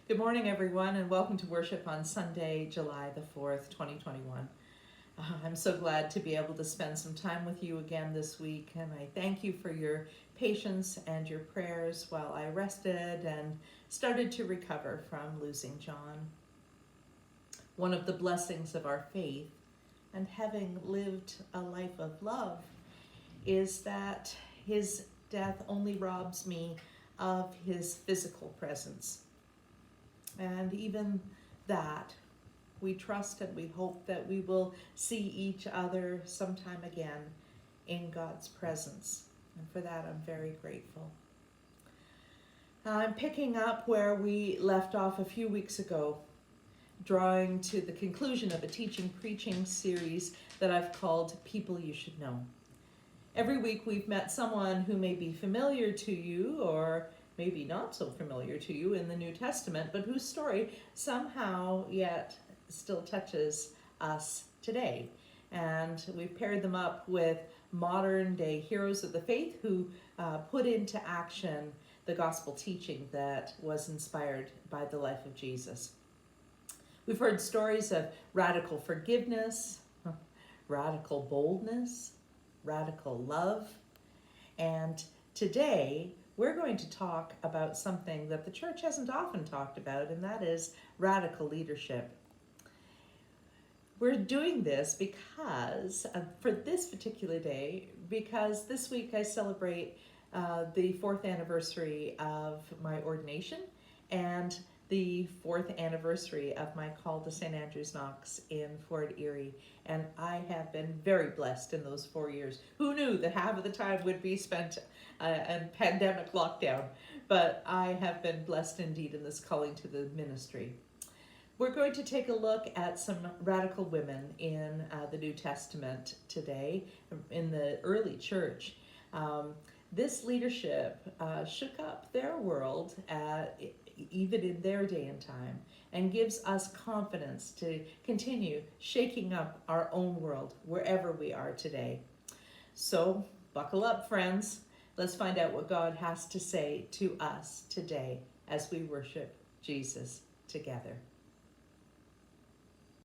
Good morning, everyone, and welcome to worship on Sunday, July the 4th, 2021. I'm so glad to be able to spend some time with you again this week, and I thank you for your patience and your prayers while I rested and started to recover from losing John. One of the blessings of our faith and having lived a life of love is that his death only robs me of his physical presence. And even that, we trust and we hope that we will see each other sometime again in God's presence. And for that, I'm very grateful. I'm picking up where we left off a few weeks ago, drawing to the conclusion of a teaching preaching series that I've called People You Should Know. Every week we've met someone who may be familiar to you or maybe not so familiar to you in the New Testament, but whose story somehow yet still touches us today. And we've paired them up with modern day heroes of the faith who put into action the gospel teaching that was inspired by the life of Jesus. We've heard stories of radical forgiveness, radical boldness, radical love, and today we're going to talk about something that the church hasn't often talked about, and that is radical leadership. We're doing this because, for this particular day, because this week I celebrate the 4th anniversary of my ordination and the 4th anniversary of my call to St. Andrew's Knox in Fort Erie. And I have been very blessed in those 4 years. Who knew that half of the time would be spent in pandemic lockdown? But I have been blessed indeed in this calling to the ministry. We're going to take a look at some radical women in the New Testament today, in the early church. This leadership shook up their world even in their day and time, and gives us confidence to continue shaking up our own world wherever we are today. So buckle up, friends. Let's find out what God has to say to us today as we worship Jesus together.